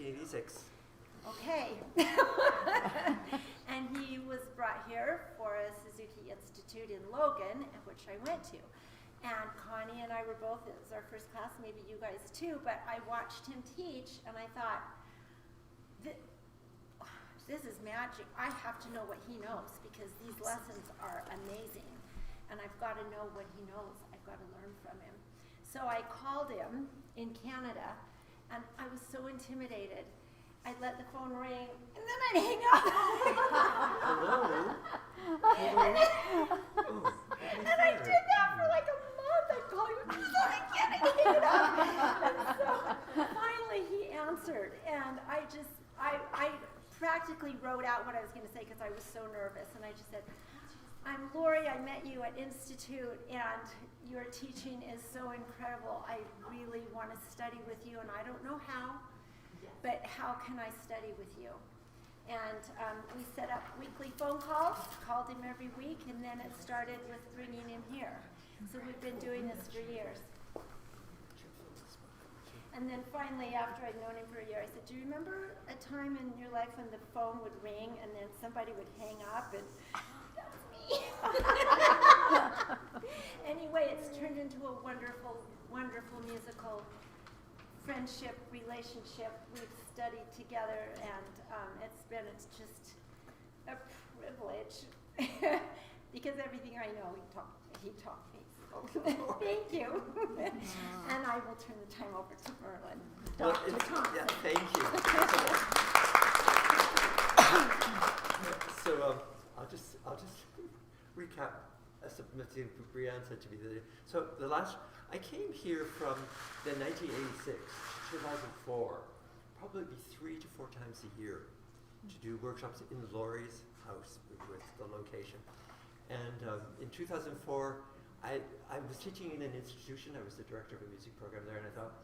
1986. Okay. And he was brought here for a Suzuki Institute in Logan, which I went to. And Connie and I were both, it was our first class, maybe you guys too, but I watched him teach and I thought, this is magic. I have to know what he knows because these lessons are amazing. And I've got to know what he knows. I've got to learn from him. So I called him in Canada and I was so intimidated. I'd let the phone ring and then I'd hang up. Hello? And I did that for like a month. I'd call him and I can't hang it up. And so finally he answered and I practically wrote out what I was going to say because I was so nervous. And I just said, I'm Lori, I met you at Institute and your teaching is so incredible. I really want to study with you and I don't know how, but how can I study with you? And we set up weekly phone calls, called him every week, and then it started with bringing him here. So we've been doing this for years. And then finally, after I'd known him for a year, I said, do you remember a time in your life when the phone would ring and then somebody would hang up and that was me? Anyway, it's turned into a wonderful, wonderful musical friendship, relationship. We've studied together and it's just a privilege because everything I know he taught me. Thank you. And I will turn the time over to Merlin. Dr. Thompson. Yeah, thank you. So I'll just recap something Brianne said to me the other day. So I came here from the 1986 to 2004, probably 3 to 4 times a year to do workshops in Laurie's house with the location. And in 2004, I was teaching in an institution. I was the director of a music program there, and I thought,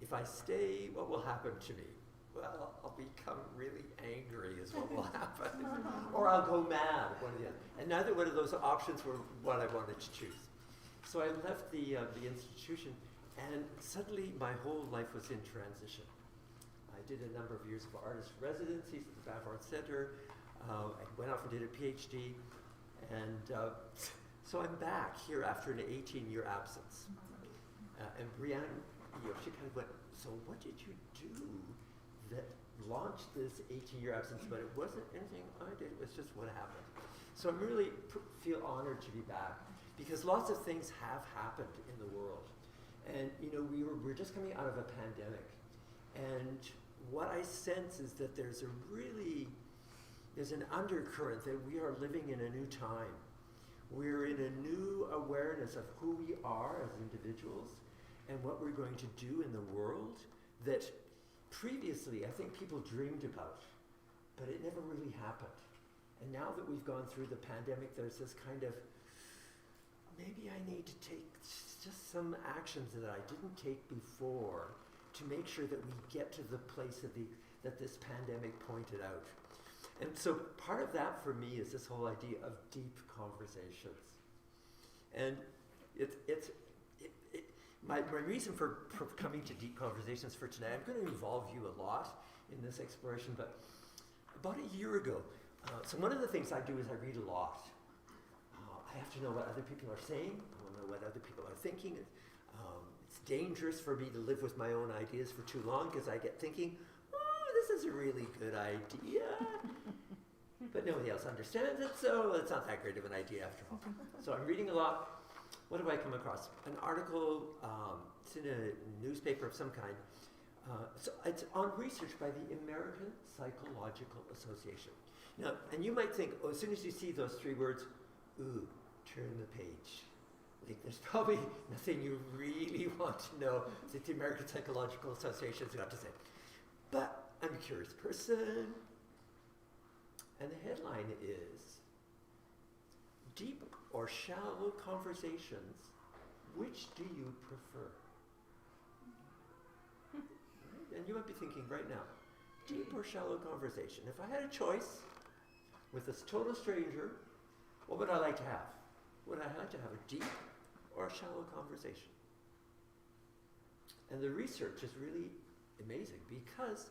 if I stay, what will happen to me? Well, I'll become really angry is what will happen. Or I'll go mad, one or the other. And neither one of those options were what I wanted to choose. So I left the institution, and suddenly my whole life was in transition. I did a number of years of artist residencies at the Banff Arts Center. I went off and did a PhD, and so I'm back here after an 18-year absence. And Brianne, she kind of went, so what did you do that launched this 18-year absence? But it wasn't anything I did, it was just what happened. So I really feel honored to be back because lots of things have happened in the world. And we're just coming out of a pandemic. And what I sense is that there's an undercurrent that we are living in a new time. We're in a new awareness of who we are as individuals and what we're going to do in the world that previously I think people dreamed about, but it never really happened. And now that we've gone through the pandemic, there's this kind of, maybe I need to take just some actions that I didn't take before to make sure that we get to the place that this pandemic pointed out. And so part of that for me is this whole idea of deep conversations. And my reason for coming to deep conversations for today, I'm going to involve you a lot in this exploration, but about a year ago, so one of the things I do is I read a lot. I have to know what other people are saying. I want to know what other people are thinking. It's dangerous for me to live with my own ideas for too long because I get thinking, this is a really good idea, but nobody else understands it, so it's not that great of an idea after all. So I'm reading a lot. What do I come across? An article, it's in a newspaper of some kind. So it's on research by the American Psychological Association. Now, and you might think, as soon as you see those 3 words, ooh, turn the page. Like there's probably nothing you really want to know that the American Psychological Association has got to say. But I'm a curious person, and the headline is, Deep or Shallow Conversations, Which Do You Prefer? Right? And you might be thinking right now, deep or shallow conversation? If I had a choice with this total stranger, what would I like to have? Would I like to have a deep or a shallow conversation? And the research is really amazing because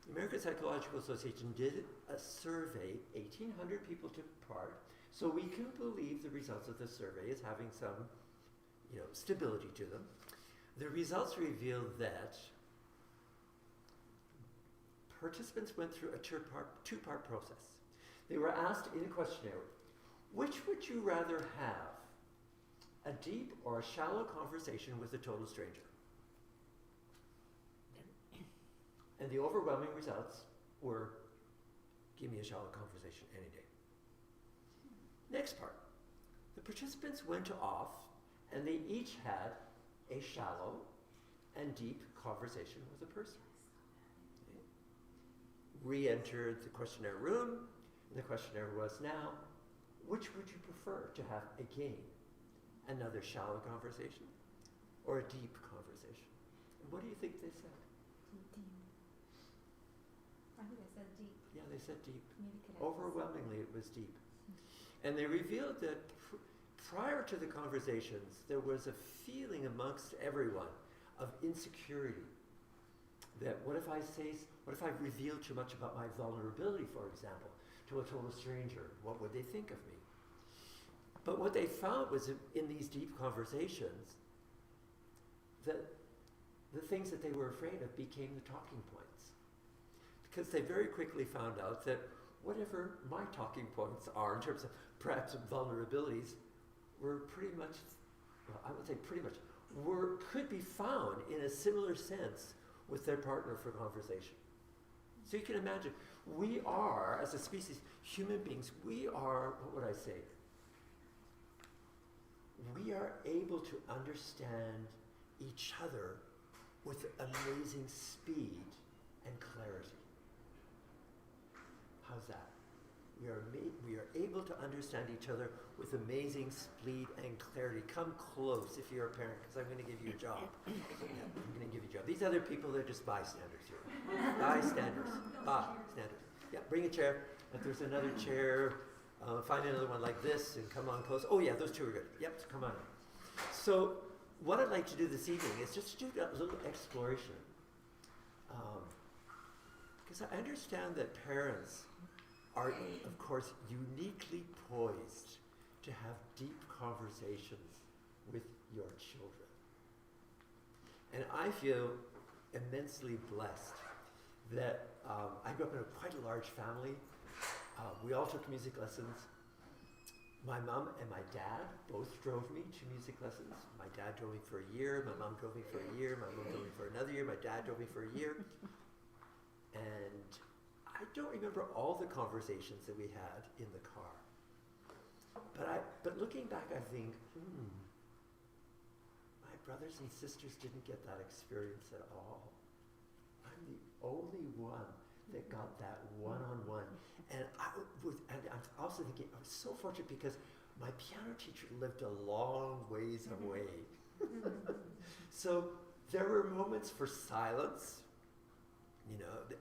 the American Psychological Association did a survey, 1,800 people took part, so we can believe the results of the survey as having some, stability to them. The results revealed that participants went through a two-part process. They were asked in a questionnaire, which would you rather have, a deep or a shallow conversation with a total stranger? And the overwhelming results were, give me a shallow conversation any day. Next part, the participants went off and they each had a shallow and deep conversation with a person. Okay. Re-entered the questionnaire room, and the questionnaire was now, which would you prefer to have again? Another shallow conversation or a deep conversation? And what do you think they said? Deep. I think they said deep. Yeah, they said deep. Communicative. Overwhelmingly, it was deep. And they revealed that prior to the conversations, there was a feeling amongst everyone of insecurity. That what if I reveal too much about my vulnerability, for example, to a total stranger? What would they think of me? But what they found was in these deep conversations that the things that they were afraid of became the talking points. Because they very quickly found out that whatever my talking points are in terms of perhaps vulnerabilities were pretty much, well, I would say pretty much, could be found in a similar sense with their partner for conversation. So you can imagine, we are, as a species, human beings, we are, what would I say? We are able to understand each other with amazing speed and clarity. How's that? We are able to understand each other with amazing speed and clarity. Come close if you're a parent, because I'm going to give you a job. Yeah, I'm going to give you a job. These other people, they're just bystanders here. Bystanders. Yeah, bring a chair. If there's another chair, find another one like this and come on close. Oh yeah, those two are good. Yep, come on. So what I'd like to do this evening is just do a little exploration. Because I understand that parents are, of course, uniquely poised to have deep conversations with your children. And I feel immensely blessed that I grew up in quite a large family. We all took music lessons. My mom and my dad both drove me to music lessons. My dad drove me for a year, my mom drove me for a year, my mom drove me for another year, my dad drove me for a year. And I don't remember all the conversations that we had in the car. But looking back, I think, my brothers and sisters didn't get that experience at all. I'm the only one that got that one-on-one. And I'm also thinking, I was so fortunate because my piano teacher lived a long ways away. So there were moments for silence,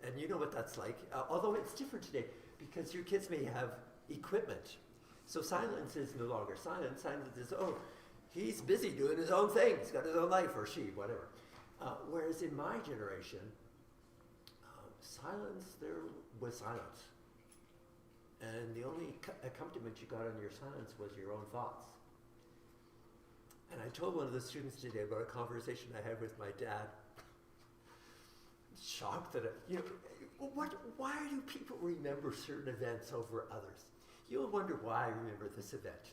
and you know what that's like. Although it's different today because your kids may have equipment. So silence is no longer silence. Silence is, he's busy doing his own thing. He's got his own life, or she, whatever. Whereas in my generation, there was silence. And the only accompaniment you got on your silence was your own thoughts. And I told one of the students today about a conversation I had with my dad. Shocked that, why do people remember certain events over others? You'll wonder why I remember this event.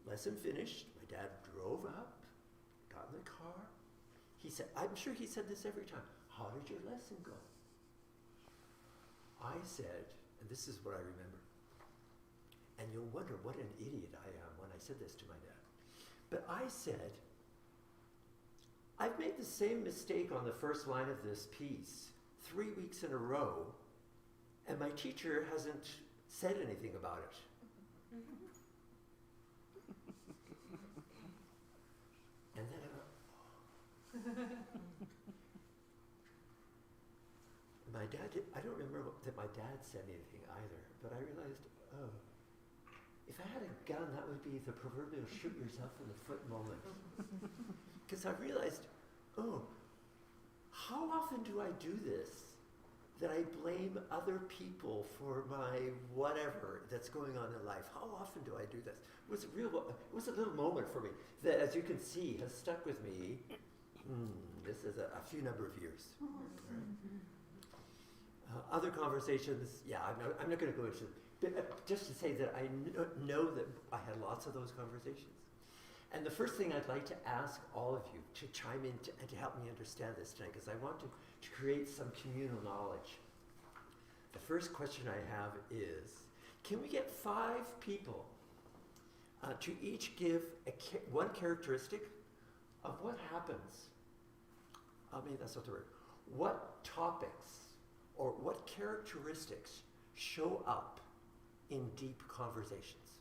Lesson finished, my dad drove up, got in the car. He said, I'm sure he said this every time, how did your lesson go? I said, and this is what I remember, and you'll wonder what an idiot I am when I said this to my dad. But I said, I've made the same mistake on the first line of this piece 3 weeks in a row, and my teacher hasn't said anything about it. And then my dad I don't remember that my dad said anything either, but I realized, if I had a gun, that would be the proverbial shoot yourself in the foot moment. Because I realized, how often do I do this? That I blame other people for my whatever that's going on in life. How often do I do this? It was a little moment for me that, as you can see, has stuck with me. This is a few number of years. Other conversations, I'm not going to go into it, but just to say that I know that I had lots of those conversations. And the first thing I'd like to ask all of you to chime in and to help me understand this tonight, because I want to create some communal knowledge. The first question I have is, can we get 5 people to each give one characteristic of what happens? That's not the word. What topics or what characteristics show up in deep conversations?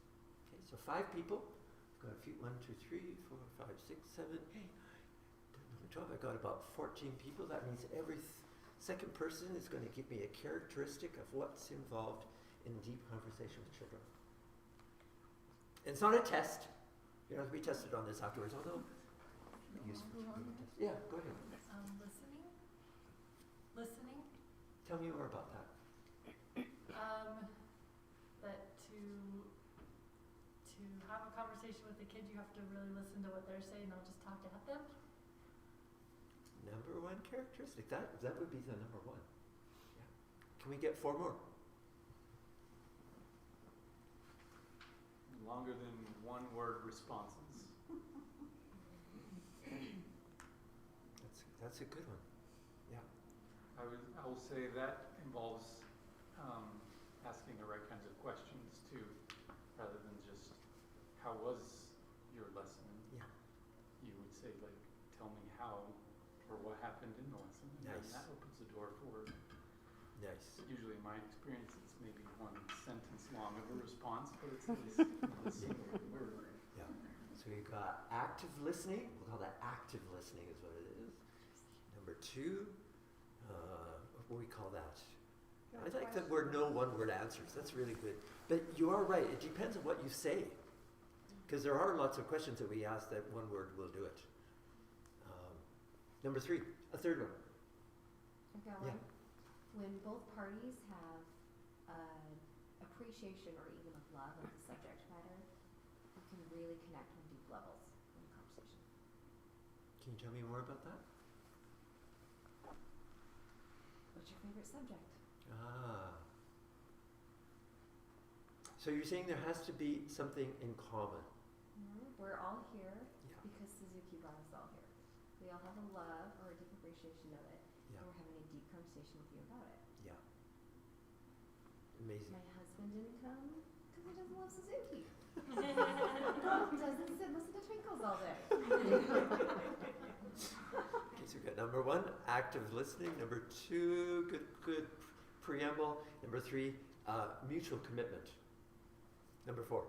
Okay, so 5 people. I've got a few, 1, 2, 3, 4, 5, 6, 7, 8, 9, 12. I've got about 14 people. That means every second person is going to give me a characteristic of what's involved in deep conversation with children. It's not a test. You're not going to be tested on this afterwards, although yeah, go ahead. Listening. Tell me more about that. That to have a conversation with a kid, you have to really listen to what they're saying, not just talk at them. Number 1 characteristic. That would be the number 1. Yeah. Can we get 4 more? Longer than 1-word responses. That's a good one. Yeah. I will say that involves asking the right kinds of questions too, rather than just how was your lesson? Yeah. You would say like, tell me how or what happened in the lesson, and Nice. then that opens the door for. Nice. Usually, in my experience, it's maybe 1 sentence long of a response, but it's at least a single word. Yeah. So you got active listening. We'll call that active listening is what it is. Number 2, what do we call that? I like that word no 1-word answers. That's really good. But you are right. It depends on what you say. Because there are lots of questions that we ask that 1 word will do it. Number 3, a third one. I've got one. When both parties have appreciation or even a love of the subject matter, you can really connect on deep levels in a conversation. Can you tell me more about that? What's your favorite subject? So you're saying there has to be something in common. We're all here Yeah. because Suzuki brought us all here. We all have a love or a deep appreciation of it, Yeah. and we're having a deep conversation with you about it. Yeah. Amazing. My husband didn't come because he doesn't love Suzuki. Doesn't sit and listen to Twinkles all day. Okay, so we got number 1, active listening. Number 2, good preamble. Number 3, mutual commitment. Number 4.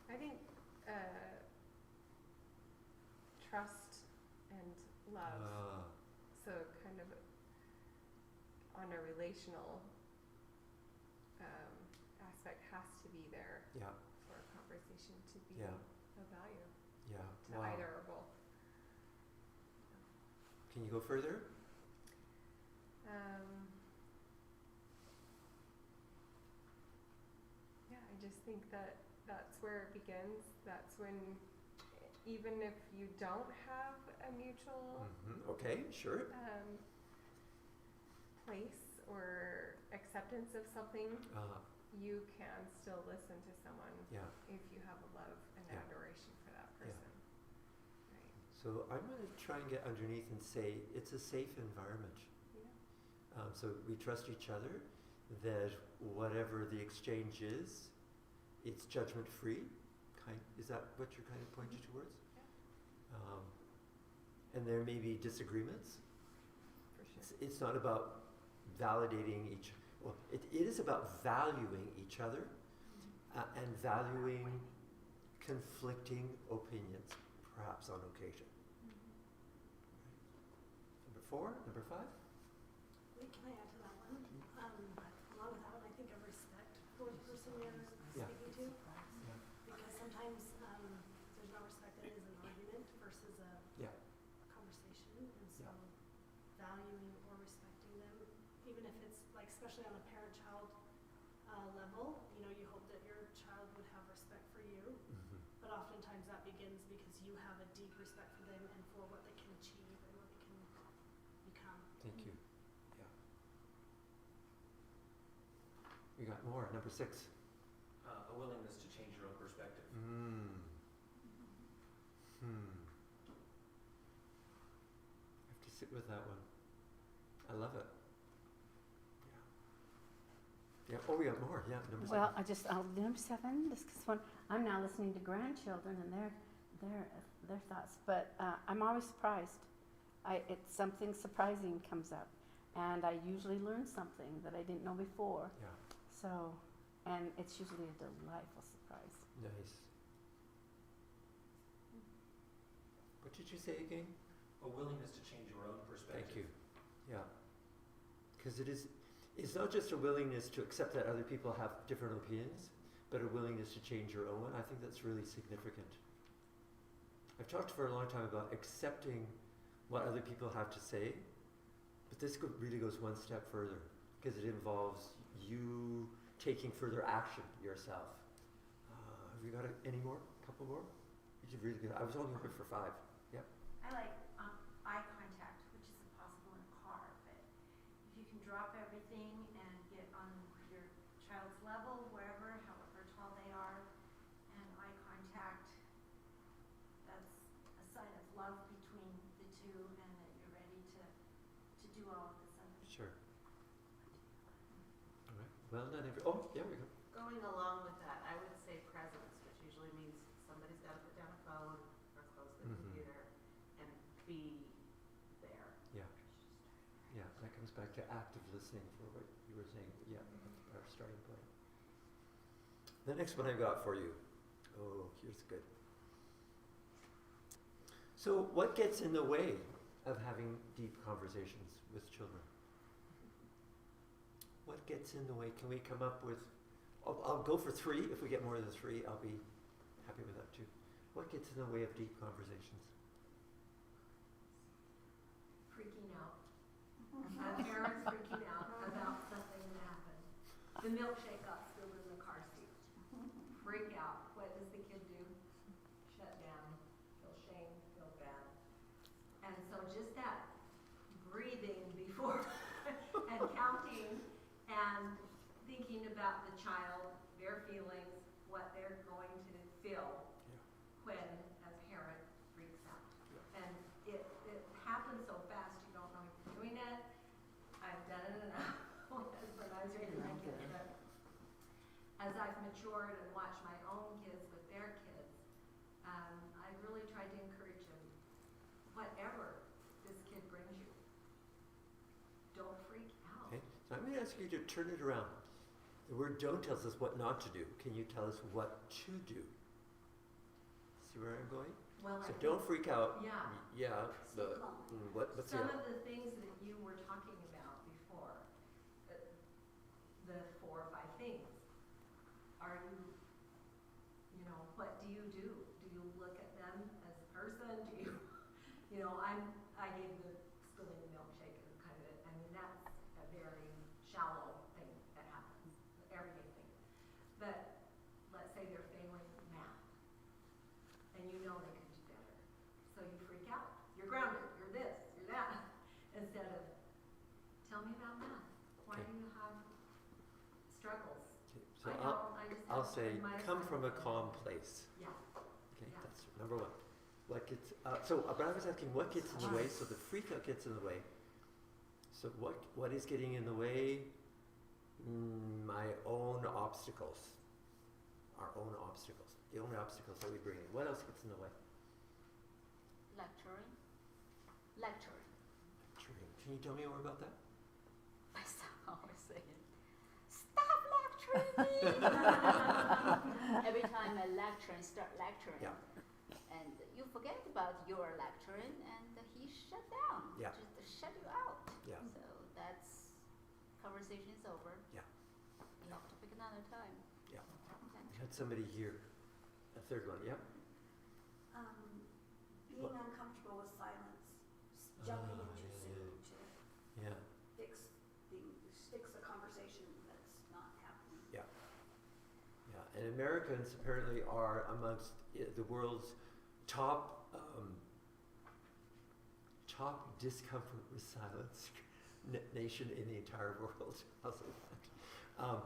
I think trust and love. So kind of on a relational aspect has to be there Yeah. for a conversation to be Yeah. of value Yeah. to either or both. Can you go further? Yeah, I just think that that's where it begins. That's when, even if you don't have a mutual Okay, sure. place or acceptance of something, you can still listen to someone Yeah. if you have a love and Yeah. adoration for that Yeah. person. Right. So I'm going to try and get underneath and say it's a safe environment. Yeah. So we trust each other, that whatever the exchange is, it's judgment free. Is that what you're kind of pointing towards? Yeah. And there may be disagreements. For sure. It's not about validating it is about valuing each other and valuing conflicting opinions, perhaps on occasion. Number 4, number 5? Wait, can I add to that one? Along with that one, I think of respect for the person you're Yeah. speaking to. Because sometimes there's no respect, that is an argument versus a Yeah. conversation. And so Yeah. that valuing or respecting them, even if it's like, especially on a parent-child level, you know, you hope that your child would have respect for you, Mm-hmm. but oftentimes that begins because you have a deep respect for them and for what they can achieve and what they can become. Thank you. Yeah. We got more. Number 6. A willingness to change your own perspective. I have to sit with that one. I love it. Yeah. Yeah. Oh, we got more. Yeah. Number 7. Well, number 7. This is one. I'm now listening to grandchildren and their thoughts, but I'm always surprised. It's something surprising comes up, and I usually learn something that I didn't know before. Yeah. So, and it's usually a delightful surprise. Nice. What did you say again? A willingness to change your own perspective. Thank you. Yeah. Because it's not just a willingness to accept that other people have different opinions, but a willingness to change your own. I think that's really significant. I've talked for a long time about accepting what other people have to say, but this really goes one step further, because it involves you taking further action yourself. Have you got any more? A couple more? You did really good. I was only hoping for 5. Yeah. I like eye contact, which is impossible in a car, but if you can drop everything and get on your child's level, wherever, however tall they are, and eye contact, that's a sign of love between the two, and that you're ready to do all of this other Sure. All right. Well done. Oh, there we go. Going along with that, I would say presence, which usually means somebody's got to put down a phone or close the computer and be there. Yeah. Yeah, that comes back to active listening for what you were saying. Yeah, that's our starting point. The next one I got for you. Oh, here's good. So, what gets in the way of having deep conversations with children? What gets in the way? Can we come up with... I'll go for 3. If we get more than 3, I'll be happy with that too. What gets in the way of deep conversations? Freaking out. Parents freaking out about something that happened. The milkshake got spilled in the car seat. Freak out. What does the kid do? Shut down. Feel shame. Feel bad. And so just that breathing before and counting and thinking about the child, their feelings, what they're going to feel when a parent freaks out. And it happens so fast you don't know if you're doing it. I've done it enough when I was raising my kids, but as I've matured and watched my own kids with their kids, I really tried to encourage them, whatever this kid brings you, don't freak out. Okay, so I'm going to ask you to turn it around. The word don't tells us what not to do. Can you tell us what to do? See where I'm going? Well, So don't freak out. Yeah. Yeah. What's the Some of the things that you were talking about before, the 4 or 5 things, are you know, what do you do? Do you look at them as a person? Do you, I gave the spilling the milkshake as kind of, I mean, that's a very shallow thing that happens, everyday thing. But let's say they're failing math, and you know they could do better. So you freak out. You're grounded. You're this. You're that. Instead of, tell me about math. Why do you have struggles? Okay, so I just I'll have say, my come side from a of it. calm place. Yeah. Okay, Yeah. that's number 1. What gets, but I was asking what gets in the way, so the freak out gets in the way. So what is getting in the way? My own obstacles. Our own obstacles. The only obstacles that we bring in. What else gets in the way? Lecturing. Lecturing. Can you tell me more about that? My son always saying, "Stop lecturing me!" Every time I start lecturing, Yeah. and you forget about your lecturing, and he shut down. Yeah. Just shut you out. Yeah. So that's conversation is over. Yeah. You have to pick another time. Yeah. Okay. We had somebody here. A third one. Yep. Being uncomfortable with silence, jumping into solution. And Americans apparently are amongst the world's top discomfort with silence nation in the entire world. I'll say that.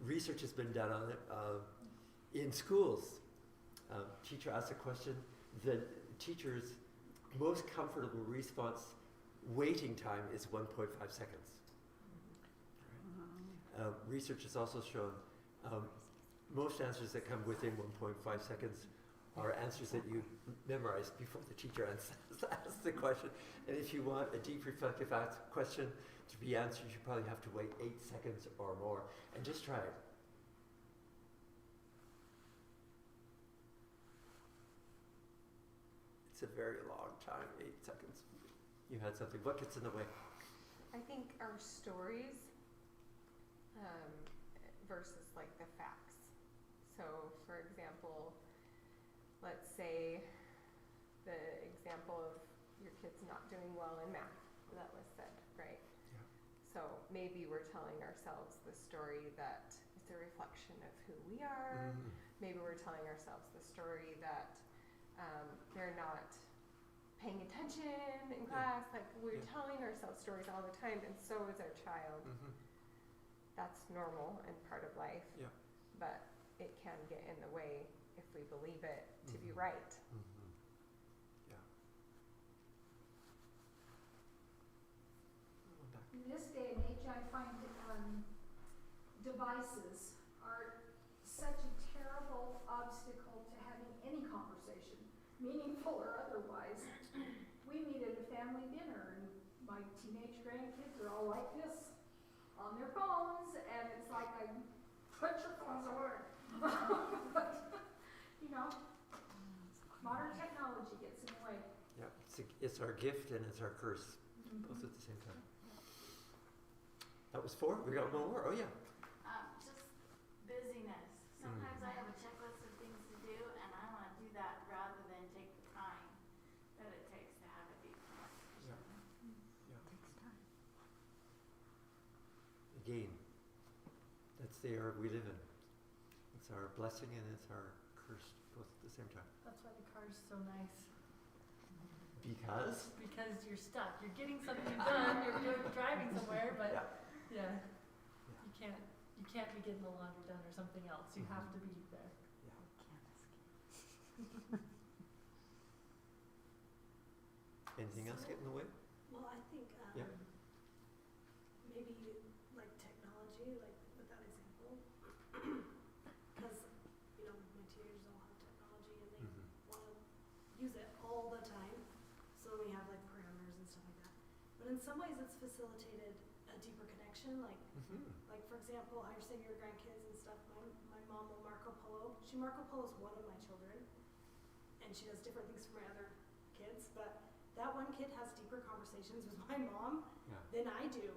Research has been done on it in schools. Teacher asks a question, the teacher's most comfortable response waiting time is 1.5 seconds. Research has also shown most answers that come within 1.5 seconds are answers that you memorized before the teacher asks the question. And if you want a deep reflective question to be answered, you probably have to wait 8 seconds or more. And just try it. It's a very long time, 8 seconds. You had something. What gets in the way? I think our stories versus like the facts. So, for example, let's say the example of your kid's not doing well in math that was said, right? Yeah. So maybe we're telling ourselves the story that it's a reflection of who we are. Maybe we're telling ourselves the story that they're not paying attention in class. Like we're telling ourselves stories all the time, and so is our child. That's normal and part of life. Yeah. But it can get in the way if we believe it to be right. Yeah. In this day and age, I find devices are such a terrible obstacle to having any conversation, meaningful or otherwise. We meet at a family dinner, and my teenage grandkids are all like this on their phones, and it's like, I put your phones away. But, you know, modern technology gets in the way. Yeah, it's our gift and it's our curse, both at the same time. That was 4. We got one more. Oh yeah. Just busyness. Sometimes I have a checklist of things to do, and I want to do that rather than take the time that it takes to have a deep conversation. Yeah. Takes time. Again, that's the era we live in. It's our blessing and it's our curse, both at the same time. That's why the car's so nice. Because? Because you're stuck. You're getting something done. You're driving somewhere, but you can't be getting the laundry done or something else. You have to be there. Anything else get in the way? Well, I think Yeah. maybe like technology, like with that example, because you know my teenagers all have technology and they want to use it all the time. So we have like parameters and stuff like that. But in some ways, it's facilitated a deeper connection. Like for example, I was saying your grandkids and stuff. My mom will Marco Polo. Marco Polo's one of my children, and she does different things for my other kids, but that one kid has deeper conversations with my mom than I do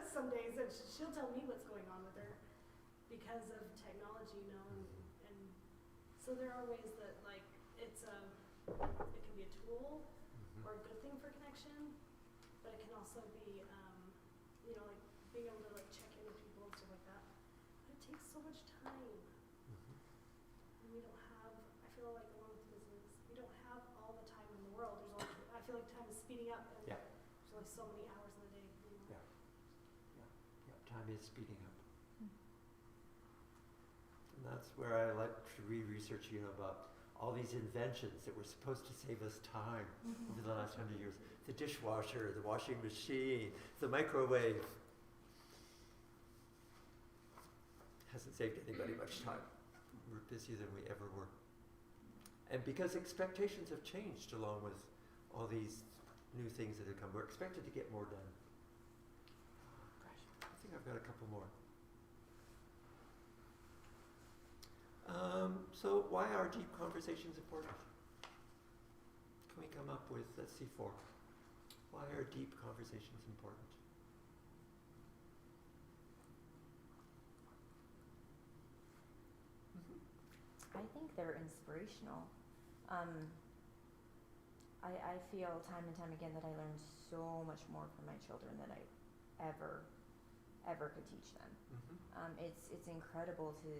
some days, and she'll tell me what's going on with her because of technology, you know, and so there are ways that like it can be a tool or a good thing for connection, but it can also be you know, like being able to like check in with people and stuff like that. But it takes so much time. And we don't have, I feel like along with business, we don't have all the time in the world. There's only, I feel like time is speeding up and there's only so many hours in the day. You know? Yeah, time is speeding up. And that's where I like to research, you know, about all these inventions that were supposed to save us time over the last 100 years. The dishwasher, the washing machine, the microwave. Hasn't saved anybody much time. We're busier than we ever were. And because expectations have changed along with all these new things that have come, we're expected to get more done. I think I've got a couple more. So why are deep conversations important? Can we come up with, let's see, 4. Why are deep conversations important? I think they're inspirational. I feel time and time again that I learn so much more from my children than I ever could teach them. It's incredible to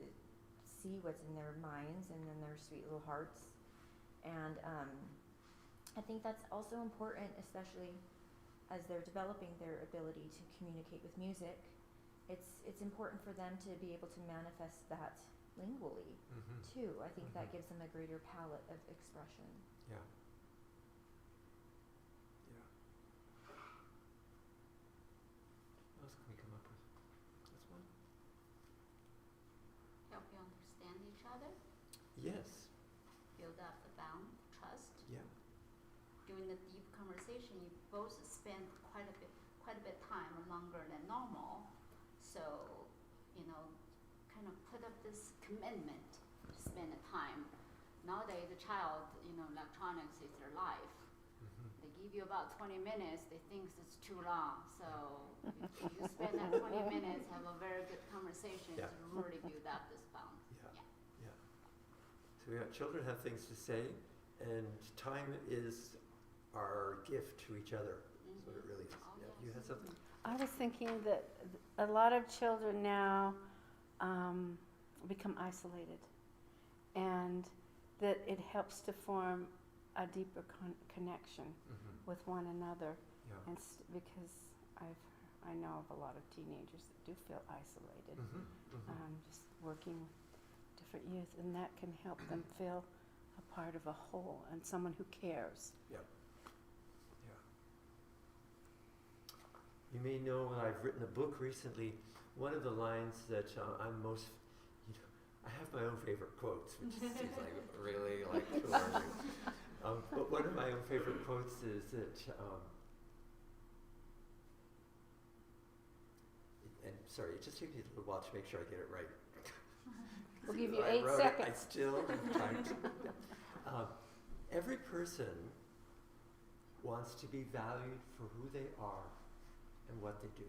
see what's in their minds and in their sweet little hearts. And I think that's also important, especially as they're developing their ability to communicate with music. It's important for them to be able to manifest that lingually too. I think that gives them a greater palette of expression. Yeah. What else can we come up with? This one? Help you understand each other, Yes. build up the bond, trust. Yeah. During the deep conversation, you both spend quite a bit time longer than normal. So, kind of put up this commitment to spend the time. Nowadays, the child, electronics is their life. They give you about 20 minutes, they think it's too long. So if you spend that 20 minutes, have a very good conversation to really build up this bond. Yeah. So children have things to say, and time is our gift to each other. That's what it really is. Oh, Yeah. yes. You had something? I was thinking that a lot of children now become isolated, and that it helps to form a deeper connection with one another. Yeah. And because I know of a lot of teenagers that do feel isolated. Just working with different youth, and that can help them feel a part of a whole and someone who cares. Yeah. You may know I've written a book recently. One of the lines that I'm most, I have my own favorite quotes, which seems like really like coercive. But one of my own favorite quotes is that, and sorry, it just takes me a little while to make sure I get it right. We'll give you I 8 wrote seconds. I still have time to. Every person wants to be valued for who they are and what they do.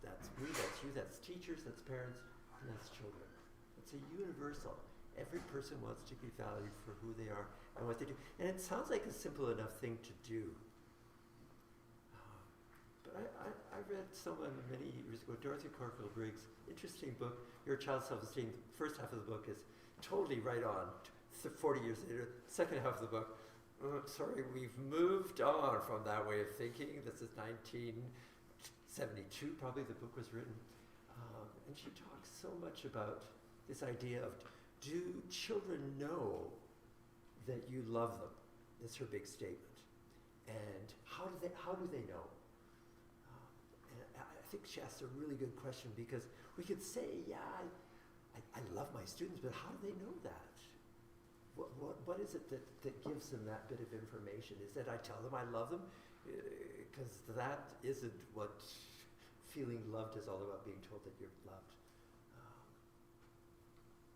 That's me, that's you, that's teachers, that's parents, and that's children. It's a universal. Every person wants to be valued for who they are and what they do. And it sounds like a simple enough thing to do. But I read someone many years ago, Dorothy Corfield Briggs, interesting book, Your Child's Self-Esteem. The first half of the book is totally right on. 40 years later, second half of the book, sorry, we've moved on from that way of thinking. This is 1972, probably the book was written. And she talks so much about this idea of, do children know that you love them? That's her big statement. And how do they know? And I think she asked a really good question, because we could say, yeah, I love my students, but how do they know that? What is it that gives them that bit of information? Is that I tell them I love them? Because that isn't what feeling loved is all about, being told that you're loved.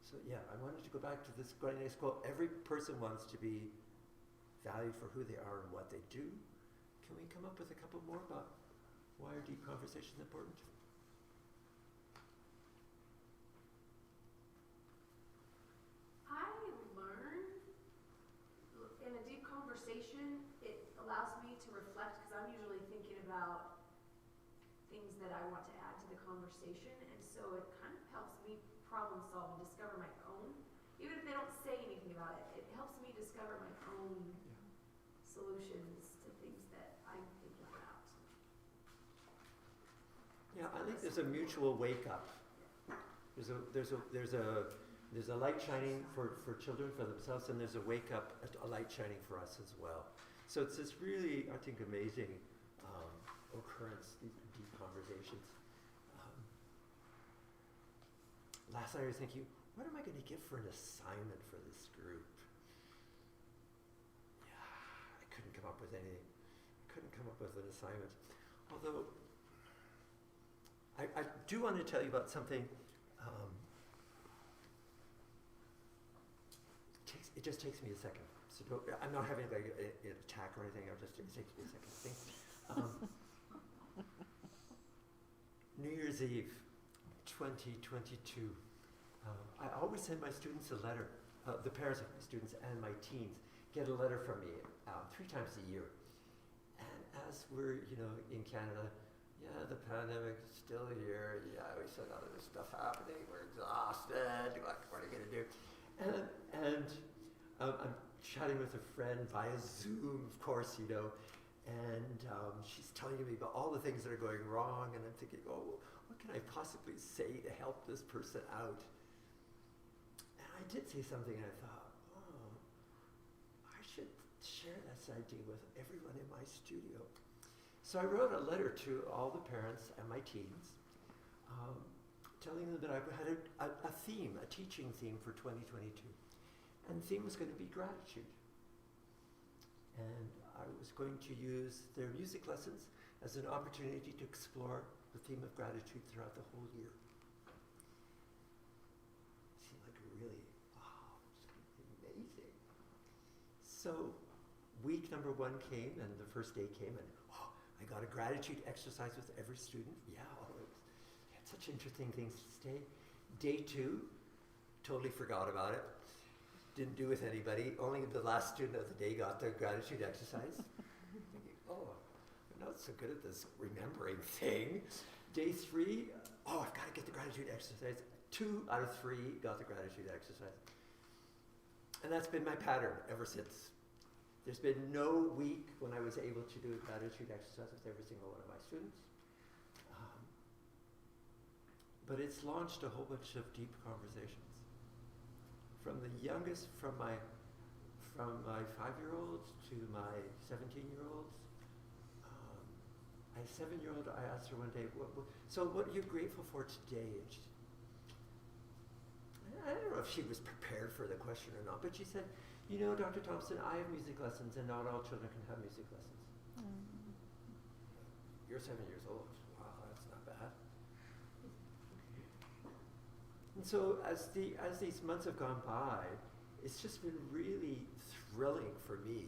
So yeah, I wanted to go back to this quite nice quote. Every person wants to be valued for who they are and what they do. Can we come up with a couple more about why are deep conversations important? I learn in a deep conversation, it allows me to reflect, because I'm usually thinking about things that I want to add to the conversation, and so it kind of helps me problem solve and discover my own. Even if they don't say anything about it, it helps me discover my own solutions to things that I'm thinking about. Yeah, I think there's a mutual wake up. There's a light shining for children, for themselves, and there's a wake up, a light shining for us as well. So it's this really, I think, amazing occurrence, these deep conversations. Last night I was thinking, what am I going to give for an assignment for this group? Yeah, I couldn't come up with anything. I couldn't come up with an assignment. Although, I do want to tell you about something. It just takes me a second. So I'm not having like an attack or anything. It takes me a second to think. New Year's Eve, 2022. I always send my students a letter. The parents of my students and my teens get a letter from me 3 times a year. And as we're, in Canada, yeah, the pandemic is still here. Yeah, we said all this stuff happening. We're exhausted. What are you going to do? And I'm chatting with a friend via Zoom, of course, you know, and she's telling me about all the things that are going wrong, and I'm thinking, oh, what can I possibly say to help this person out? And I did say something, and I thought, oh, I should share this idea with everyone in my studio. So I wrote a letter to all the parents and my teens, telling them that I had a theme, a teaching theme for 2022. And the theme was going to be gratitude. And I was going to use their music lessons as an opportunity to explore the theme of gratitude throughout the whole year. It seemed like really, wow, it's amazing. So week number 1 came, and the first day came, and I got a gratitude exercise with every student. Yeah, had such interesting things to say. Day 2, totally forgot about it. Didn't do with anybody. Only the last student of the day got the gratitude exercise. Thinking, oh, I'm not so good at this remembering thing. Day 3, I've got to get the gratitude exercise. 2 out of 3 got the gratitude exercise. And that's been my pattern ever since. There's been no week when I was able to do a gratitude exercise with every single one of my students. But it's launched a whole bunch of deep conversations. From the youngest, from my 5-year-olds to my 17-year-olds. My 7-year-old, I asked her one day, so what are you grateful for today? I don't know if she was prepared for the question or not, but she said, you know, Dr. Thompson, I have music lessons, and not all children can have music lessons. You're 7 years old. Wow, that's not bad. And so as these months have gone by, it's just been really thrilling for me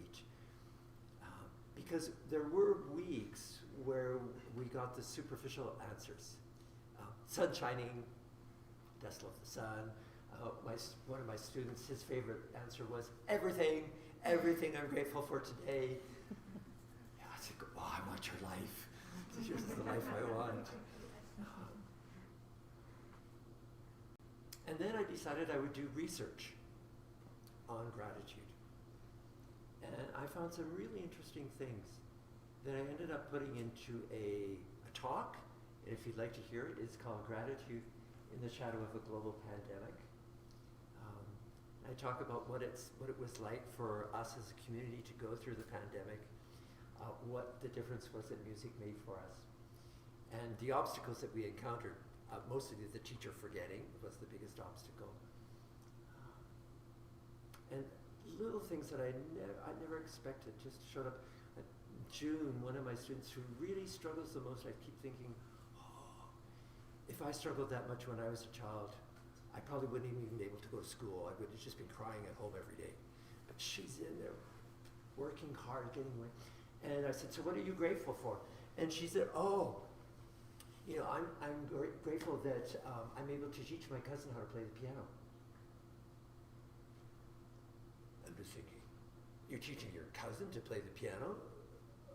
because there were weeks where we got the superficial answers. Sun shining, dust love the sun. One of my students, his favorite answer was everything I'm grateful for today. Yeah, I said, I want your life. This is the life I want. And then I decided I would do research on gratitude. And I found some really interesting things that I ended up putting into a talk. And if you'd like to hear it, it's called Gratitude in the Shadow of a Global Pandemic. I talk about what it was like for us as a community to go through the pandemic, what the difference was that music made for us, and the obstacles that we encountered. Mostly the teacher forgetting was the biggest obstacle. And little things that I never expected just showed up. June, one of my students who really struggles the most, I keep thinking, if I struggled that much when I was a child, I probably wouldn't even be able to go to school. I would have just been crying at home every day. But she's in there working hard, getting away. And I said, so what are you grateful for? And she said, you know, I'm grateful that I'm able to teach my cousin how to play the piano. I'm just thinking, you're teaching your cousin to play the piano?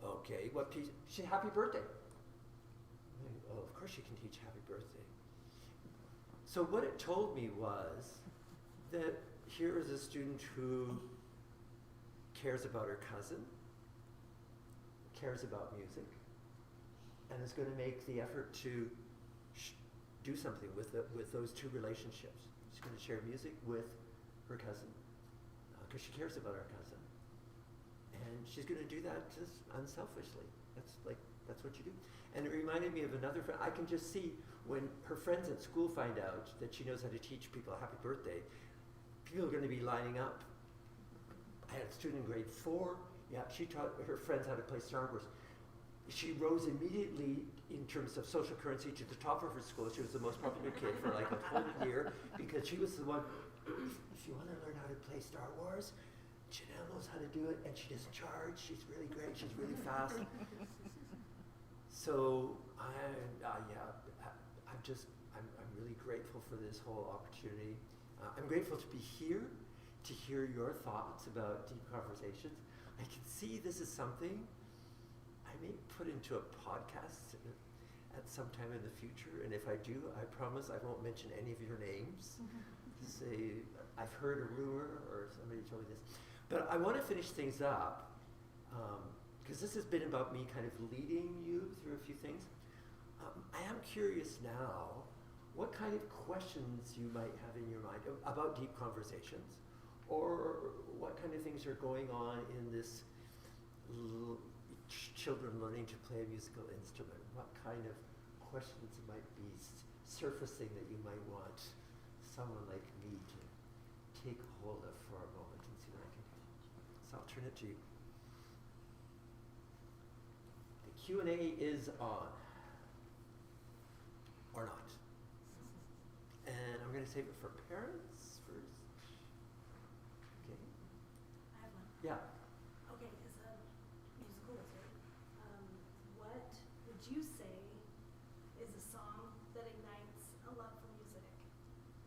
Okay, what piece? She said, happy birthday. Oh, of course you can teach happy birthday. So what it told me was that here is a student who cares about her cousin, cares about music, and is going to make the effort to do something with those two relationships. She's going to share music with her cousin because she cares about her cousin. And she's going to do that just unselfishly. That's what you do. And it reminded me of another friend. I can just see when her friends at school find out that she knows how to teach people a happy birthday, people are going to be lining up. I had a student in grade 4. Yeah, she taught her friends how to play Star Wars. She rose immediately in terms of social currency to the top of her school. She was the most popular kid for like a whole year because she was the one, if you want to learn how to play Star Wars, Janelle knows how to do it and she doesn't charge. She's really great. She's really fast. So I'm really grateful for this whole opportunity. I'm grateful to be here, to hear your thoughts about deep conversations. I can see this is something I may put into a podcast. at some time in the future, and if I do, I promise I won't mention any of your names. Say, I've heard a rumor, or somebody told me this. But I want to finish things up, because this has been about me kind of leading you through a few things. I am curious now what kind of questions you might have in your mind about deep conversations, or what kind of things are going on in this children learning to play a musical instrument. What kind of questions might be surfacing that you might want someone like me to take hold of for a moment and see what I can do. So I'll turn it to you. The Q&A is on. Or not. And I'm going to save it for parents first. Okay. I have one. Yeah. Okay, as a musical wizard, what would you say is a song that ignites a love for music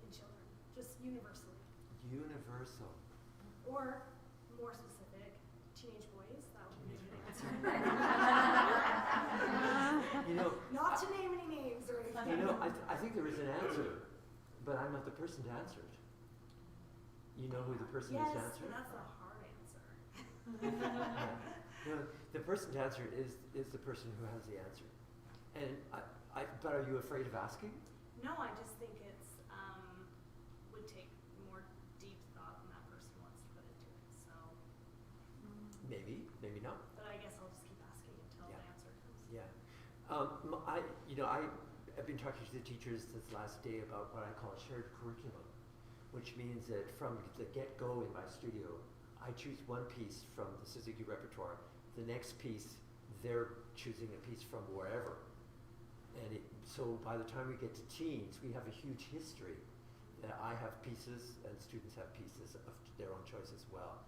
in children, just universally? Universal. Or, more specific, teenage boys? That would be a good answer. You know, Not to name any names or anything. you know, I think there is an answer, but I'm not the person to answer it. You know who the person is to Yes, answer but it? that's a hard answer. Yeah. You know, the person to answer it is the person who has the answer. And but are you afraid of asking? No, I just think it's would take more deep thought than that person wants to put into it. So, Maybe, maybe not. but I guess I'll just keep asking until Yeah. the answer comes. Yeah. I've been talking to the teachers this last day about what I call shared curriculum, which means that from the get-go in my studio, I choose one piece from the Suzuki repertoire. The next piece, they're choosing a piece from wherever. And so by the time we get to teens, we have a huge history. I have pieces and students have pieces of their own choice as well.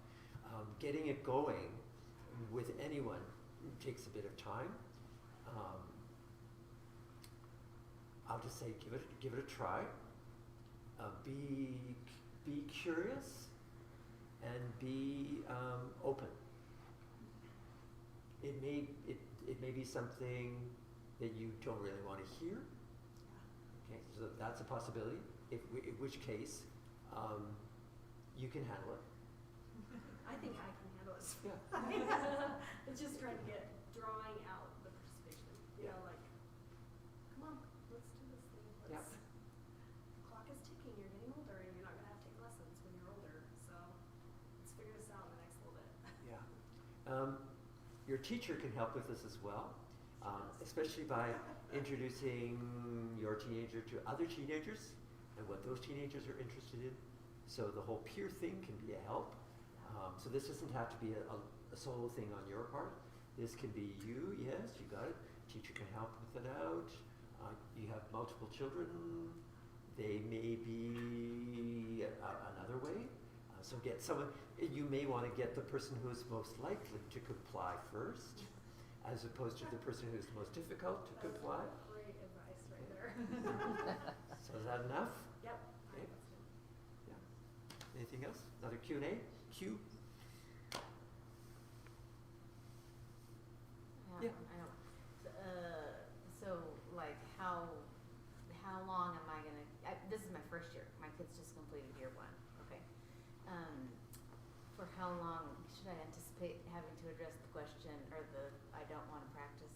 Getting it going with anyone takes a bit of time. I'll just say give it a try. Be curious and be open. It may be something that you don't really want to hear. Okay, so that's a possibility. In which case, you can handle it. I think I can handle it. Yeah. It's just trying to drawing out the participation. You know, like, come on, let's do this thing. Yeah. The clock is ticking. You're getting older, and you're not gonna have to take lessons when you're older. So let's figure this out in the next little bit. Yeah. Your teacher can help with this as well, especially by introducing your teenager to other teenagers and what those teenagers are interested in. So the whole peer thing can be a help. So this doesn't have to be a solo thing on your part. This can be you, yes, you got it. Teacher can help with it out. You have multiple children. They may be another way. So get someone, you may want to get the person who is most likely to comply first, as opposed to the person who is most difficult to comply. Great advice right there. So is that enough? Yep. Okay. That's good. Yeah. Anything else? Another Q&A? Q? Yeah. I don't. So like how long am I gonna? This is my first year. My kids just completed year 1. Okay. For how long should I anticipate having to address the question or the I don't want to practice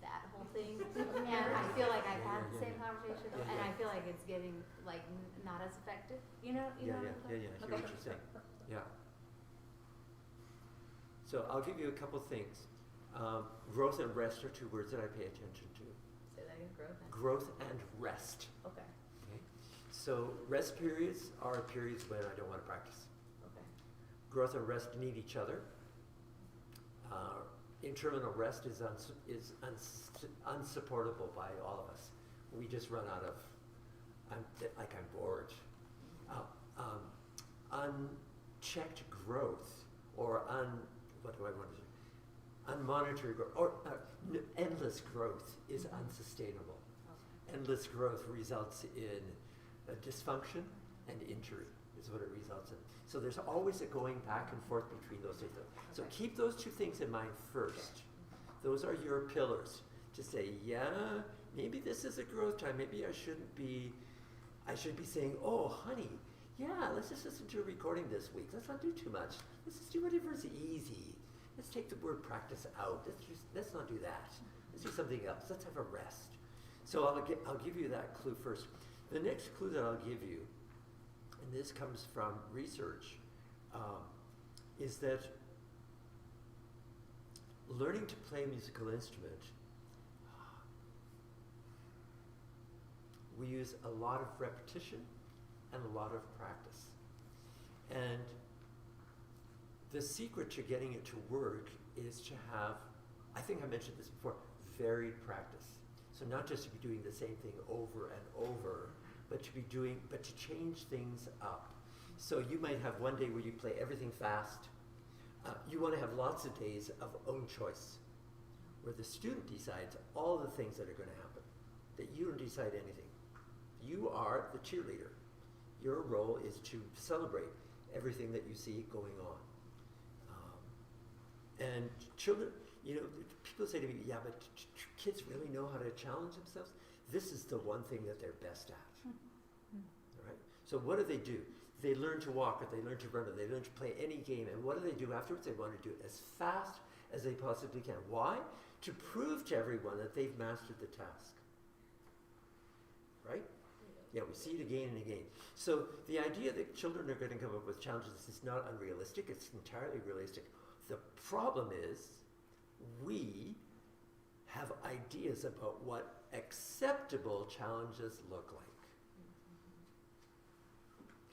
that whole thing? And I feel like I've had the same conversation, and I feel like it's getting like not as effective. You know. Yeah. What I'm I hear okay. what you're saying. Yeah. So I'll give you a couple things. Growth and rest are 2 words that I pay attention to. Say that again. Growth and rest. Okay. Okay. So rest periods are periods when I don't want to practice. Okay. Growth and rest need each other. Intermittent rest is unsupportable by all of us. We just run out of, I'm bored. Unchecked growth or what do I want to say? Unmonitored growth or endless growth is unsustainable. Okay. Endless growth results in dysfunction and injury is what it results in. So there's always a going back and forth between those 2 things. So keep those 2 things in mind first. Those are your pillars. to say, yeah, maybe this is a growth time. Maybe I should be saying, oh, honey, yeah, let's just listen to a recording this week. Let's not do too much. Let's just do whatever's easy. Let's take the word practice out. Let's not do that. Let's do something else. Let's have a rest. So I'll give you that clue first. The next clue that I'll give you, and this comes from research, is that learning to play a musical instrument, we use a lot of repetition and a lot of practice. And the secret to getting it to work is to have, I think I mentioned this before, varied practice. So not just to be doing the same thing over and over, but to change things up. So you might have one day where you play everything fast. You want to have lots of days of own choice, where the student decides all the things that are going to happen, that you don't decide anything. You are the cheerleader. Your role is to celebrate everything that you see going on. And children, people say to me, yeah, but kids really know how to challenge themselves. This is the one thing that they're best at. All right? So what do? They learn to walk, or they learn to run, or they learn to play any game. And what do? Afterwards? They want to do it as fast as they possibly can. Why? To prove to everyone that they've mastered the task. Right? Yeah, we see it again and again. So the idea that children are going to come up with challenges is not unrealistic. It's entirely realistic. The problem is we have ideas about what acceptable challenges look like.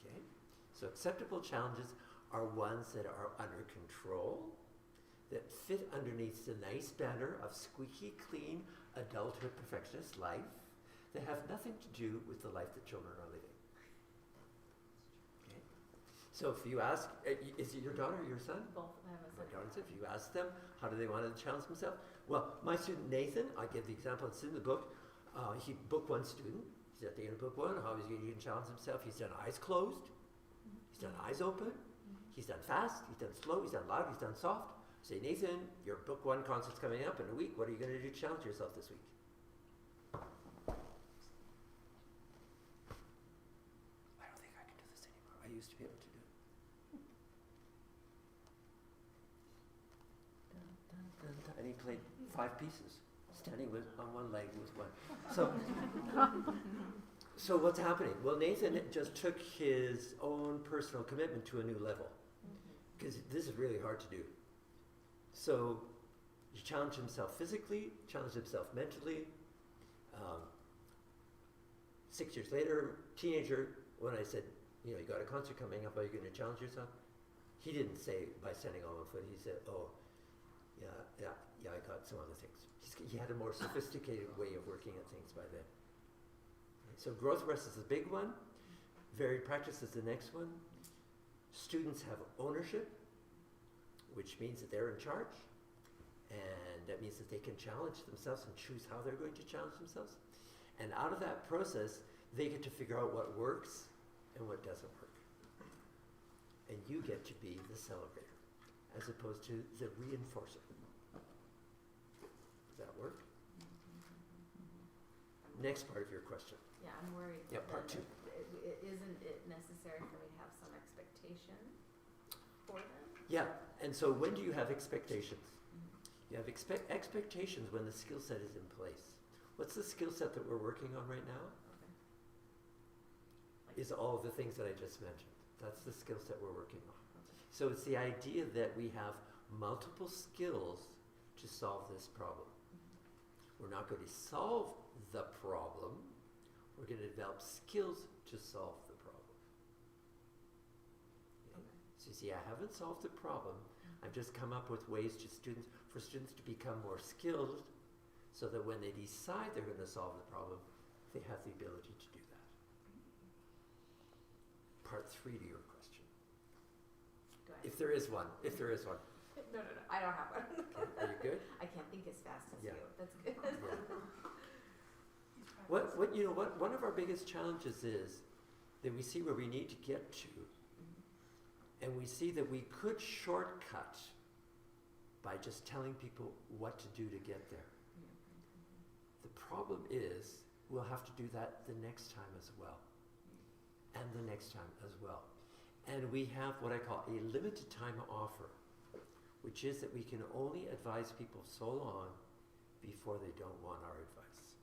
Okay? So acceptable challenges are ones that are under control, that fit underneath the nice banner of squeaky clean adulthood perfectionist life, that have nothing to do with the life that children are living. Okay? So if you ask, is it your daughter or your son? Both of them. My daughter said, if you ask them, how do they want to challenge themselves? Well, my student Nathan, I give the example, it's in the book, he booked one student, he's at the end of book one, how he's going to challenge himself. He's done eyes closed, he's done eyes open, he's done fast, he's done slow, he's done loud, he's done soft. Say, Nathan, your book one concert's coming up in a week, what are you going to do to challenge yourself this week? I don't think I can do this anymore. I used to be able to do it. And he played 5 pieces, standing on one leg with one. So what's happening? Well, Nathan just took his own personal commitment to a new level, because this is really hard to do. So he challenged himself physically, challenged himself mentally. 6 years later, teenager, when I said, you got a concert coming up, are you going to challenge yourself? He didn't say by standing on one foot. He said, oh, yeah, I got some other things. He had a more sophisticated way of working at things by then. So growth rest is the big one. Varied practice is the next one. Students have ownership, which means that they're in charge. And that means that they can challenge themselves and choose how they're going to challenge themselves. And out of that process, they get to figure out what works and what doesn't work. And you get to be the celebrator, as opposed to the reinforcer. Does that work? Next part of your question. Yeah, I'm worried. Yeah, part 2. Isn't it necessary for me to have some expectation for them? Yeah, and so when do you have expectations? You have expectations when the skill set is in place. What's the skill set that we're working on right now? Okay. Is all of the things that I just mentioned. That's the skill set we're working on. So it's the idea that we have multiple skills to solve this problem. We're not going to solve the problem. We're going to develop skills to solve the problem. Okay? So you see, I haven't solved the problem. I've just come up with ways for students to become more skilled, so that when they decide they're going to solve the problem, they have the ability to do that. Part 3 to your question. If there is one. No, I don't have one. Okay. Are you good? I can't think as fast as Yeah. you. That's good. Yeah. One of our biggest challenges is that we see where we need to get to, and we see that we could shortcut by just telling people what to do to get there. problem is, we'll have to do that the next time as well. And the next time as well. And we have what I call a limited time offer, which is that we can only advise people so long before they don't want our advice.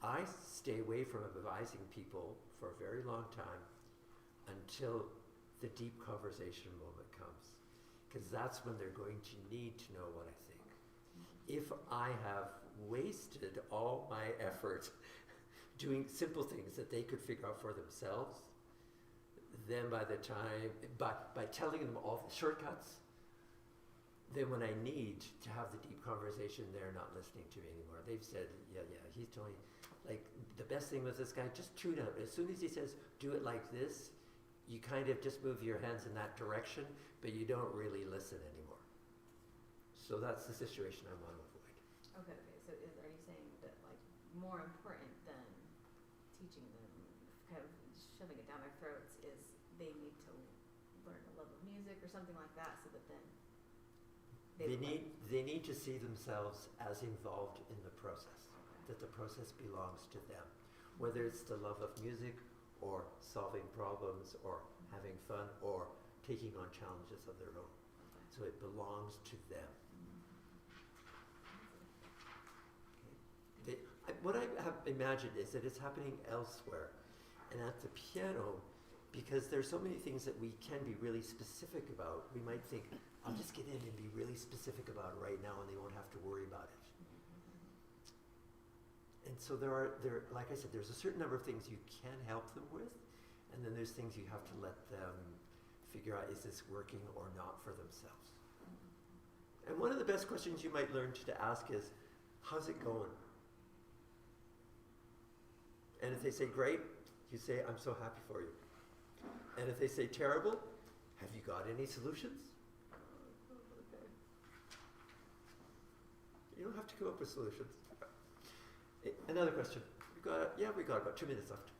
I stay away from advising people for a very long time until the deep conversation moment comes, because that's when they're going to need to know what I think. If I have wasted all my effort doing simple things that they could figure out for themselves, then by the time, by telling them all the shortcuts, then when I need to have the deep conversation, they're not listening to me anymore. They've said, yeah, he's telling, like, the best thing with this guy, just tune out. As soon as he says, do it like this, you kind of just move your hands in that direction, but you don't really listen anymore. So that's the situation I want to avoid. Okay, so are you saying that, like, more important than teaching them, kind of shoving it down their throats, is they need to learn a love of music or something like that, so that then they need to see themselves as involved in the process, that the process belongs to them, whether it's the love of music or solving problems or having fun or taking on challenges of their own. So it belongs to them. What I have imagined is that it's happening elsewhere, and at the piano, because there's so many things that we can be really specific about, we might think, I'll just get in and be really specific about it right now and they won't have to worry about it. And so like I said, there's a certain number of things you can help them with, and then there's things you have to let them figure out, is this working or not for themselves. And one of the best questions you might learn to ask is, how's it going? And if they say great, you say, I'm so happy for you. And if they say terrible, have you got any solutions? Okay. You don't have to come up with solutions. Another question. We got about 2 minutes left.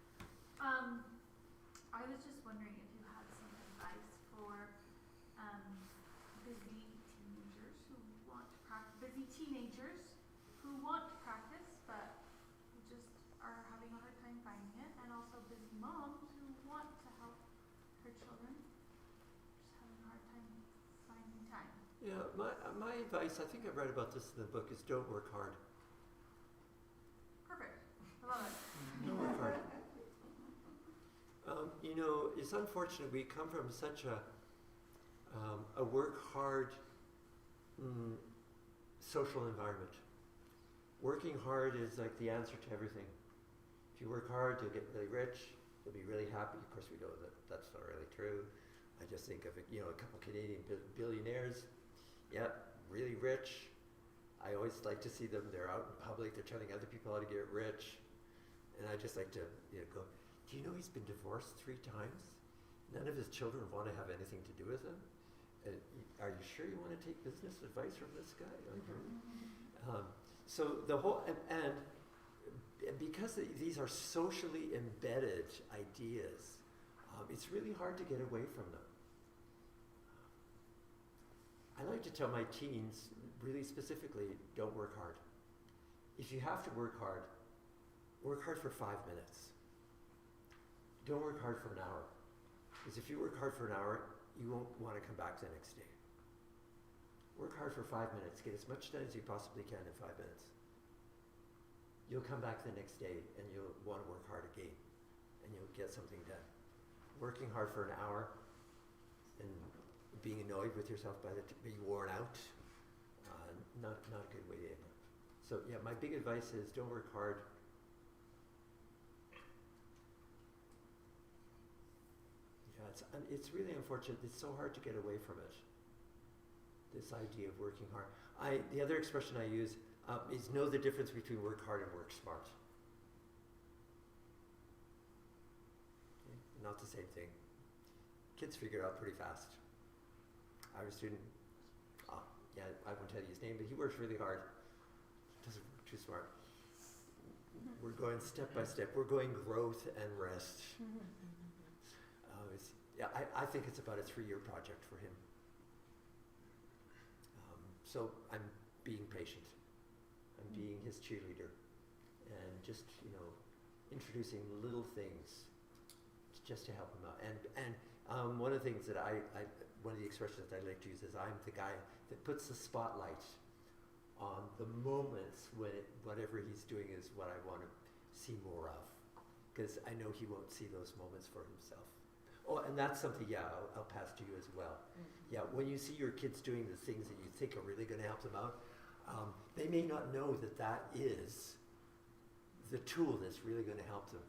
I was just wondering if you had some advice for busy teenagers who want to practice, but who just are having a hard time finding it, and also busy moms who want to help her children, just having a hard time finding time. Yeah, my advice, I think I read about this in the book, is don't work hard. Perfect. I love it. Don't work hard. It's unfortunate we come from such a work hard social environment. Working hard is like the answer to everything. If you work hard, you'll get really rich, you'll be really happy. Of course, we know that that's not really true. I just think of a couple Canadian billionaires, really rich. I always like to see them, they're out in public, they're telling other people how to get rich. And I just like to go, do you know he's been divorced 3 times? None of his children want to have anything to do with him. Are you sure you want to take business advice from this guy? So the whole, and because these are socially embedded ideas, it's really hard to get away from them. I like to tell my teens, really specifically, don't work hard. If you have to work hard for 5 minutes. Don't work hard for an hour. Because if you work hard for an hour, you won't want to come back the next day. Work hard for 5 minutes. Get as much done as you possibly can in 5 minutes. You'll come back the next day and you'll want to work hard again. And you'll get something done. Working hard for an hour and being annoyed with yourself being worn out, not a good way to end up. So my big advice is don't work hard. It's really unfortunate. It's so hard to get away from it. This idea of working hard. The other expression I use is know the difference between work hard and work smart. Okay? Not the same thing. Kids figure it out pretty fast. I have a student, I won't tell you his name, but he works really hard. Doesn't work too smart. We're going step by step. We're going growth and rest. I think it's about a 3-year project for him. So I'm being patient. I'm being his cheerleader, and just, introducing little things just to help him out. And one of the things that one of the expressions that I like to use is I'm the guy that puts the spotlight on the moments when whatever he's doing is what I want to see more of, because I know he won't see those moments for himself. Oh, and that's something, I'll pass to you as well. Yeah, when you see your kids doing the things that you think are really going to help them out, they may not know that that is the tool that's really going to help them.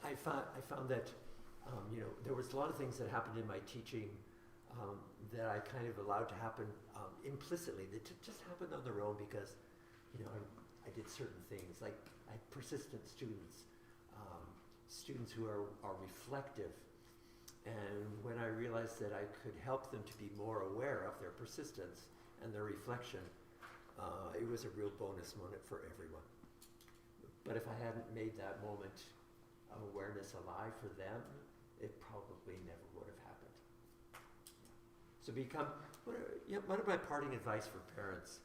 I found that, there was a lot of things that happened in my teaching that I kind of allowed to happen implicitly. That just happened on their own because, I did certain things, like persistent students, students who are reflective. And when I realized that I could help them to be more aware of their persistence and their reflection, it was a real bonus moment for everyone. But if I hadn't made that moment of awareness alive for them, it probably never would have happened. So what are my parting advice for parents?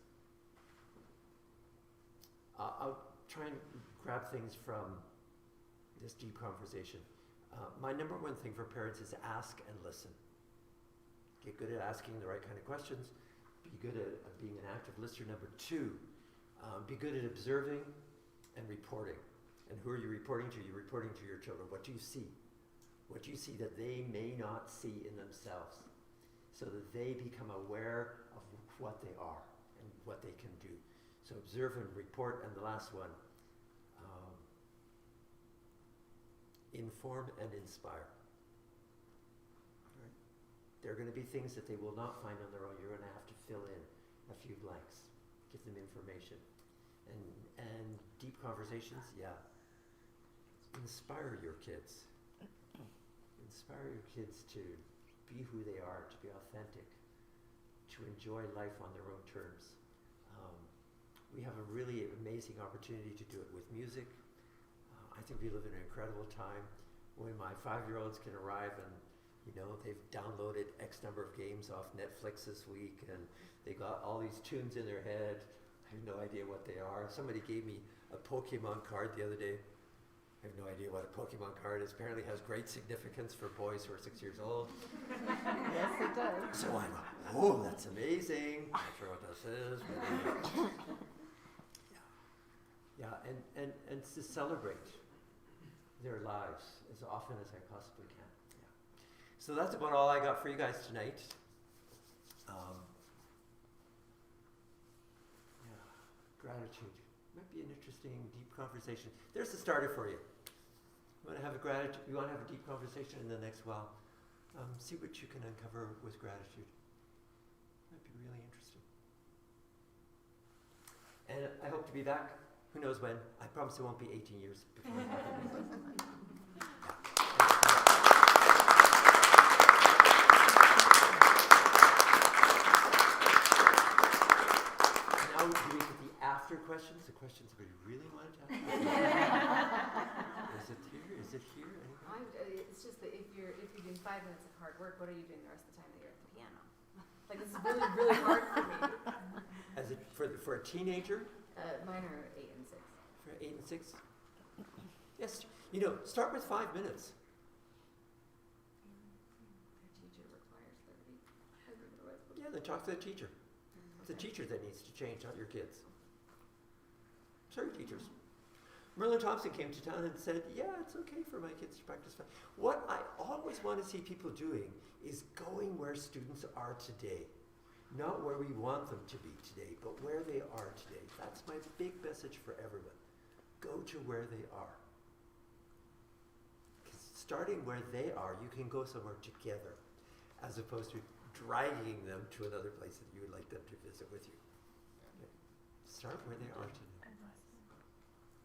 I'll try and grab things from this deep conversation. My number one thing for parents is ask and listen. Get good at asking the right kind of questions. Be good at being an active listener. Number two, be good at observing and reporting. And who are you reporting to? You're reporting to your children. What do you see? What do you see that they may not see in themselves? So that they become aware of what they are and what they can do. So observe and report. And the last one, inform and inspire. Right? There are going to be things that they will not find on their own. You're going to have to fill in a few blanks. Give them information. And deep conversations, inspire your kids. Inspire your kids to be who they are, to be authentic, to enjoy life on their own terms. We have a really amazing opportunity to do it with music. I think we live in an incredible time when my 5-year-olds can arrive and, they've downloaded X number of games off Netflix this week and they got all these tunes in their head. I have no idea what they are. Somebody gave me a Pokemon card the other day. I have no idea what a Pokemon card is. Apparently has great significance for boys who are 6 years old. Yes, it does. So I'm like, that's amazing. Not sure what this is. But and to celebrate their lives as often as I possibly can. Yeah. So that's about all I got for you guys tonight. Gratitude might be an interesting, deep conversation. There's the starter for you. You want to have a deep conversation in the next while. See what you can uncover with gratitude. Might be really interesting. And I hope to be back. Who knows when? I promise it won't be 18 years before. Now do we get the after questions? The questions we really wanted to ask. Is it here? Is it here? It's just that if you're doing 5 minutes of hard work, what are you doing the rest of the time that you're at the piano? Like, this is really, really hard for me. As it for a teenager? Mine are 8 and 6. For 8 and 6? Yes. Start with 5 minutes. Their teacher requires 30. Yeah, then talk to the teacher. It's the teacher that needs to change, not your kids. Sorry, teachers. Merlin Thompson came to town and said, it's okay for my kids to practice. What I always want to see people doing is going where students are today. Not where we want them to be today, but where they are today. That's my big message for everyone. Go to where they are. 'Cause starting where they are, you can go somewhere together, as opposed to dragging them to another place that you would like them to visit with you. Okay. Start where they are today.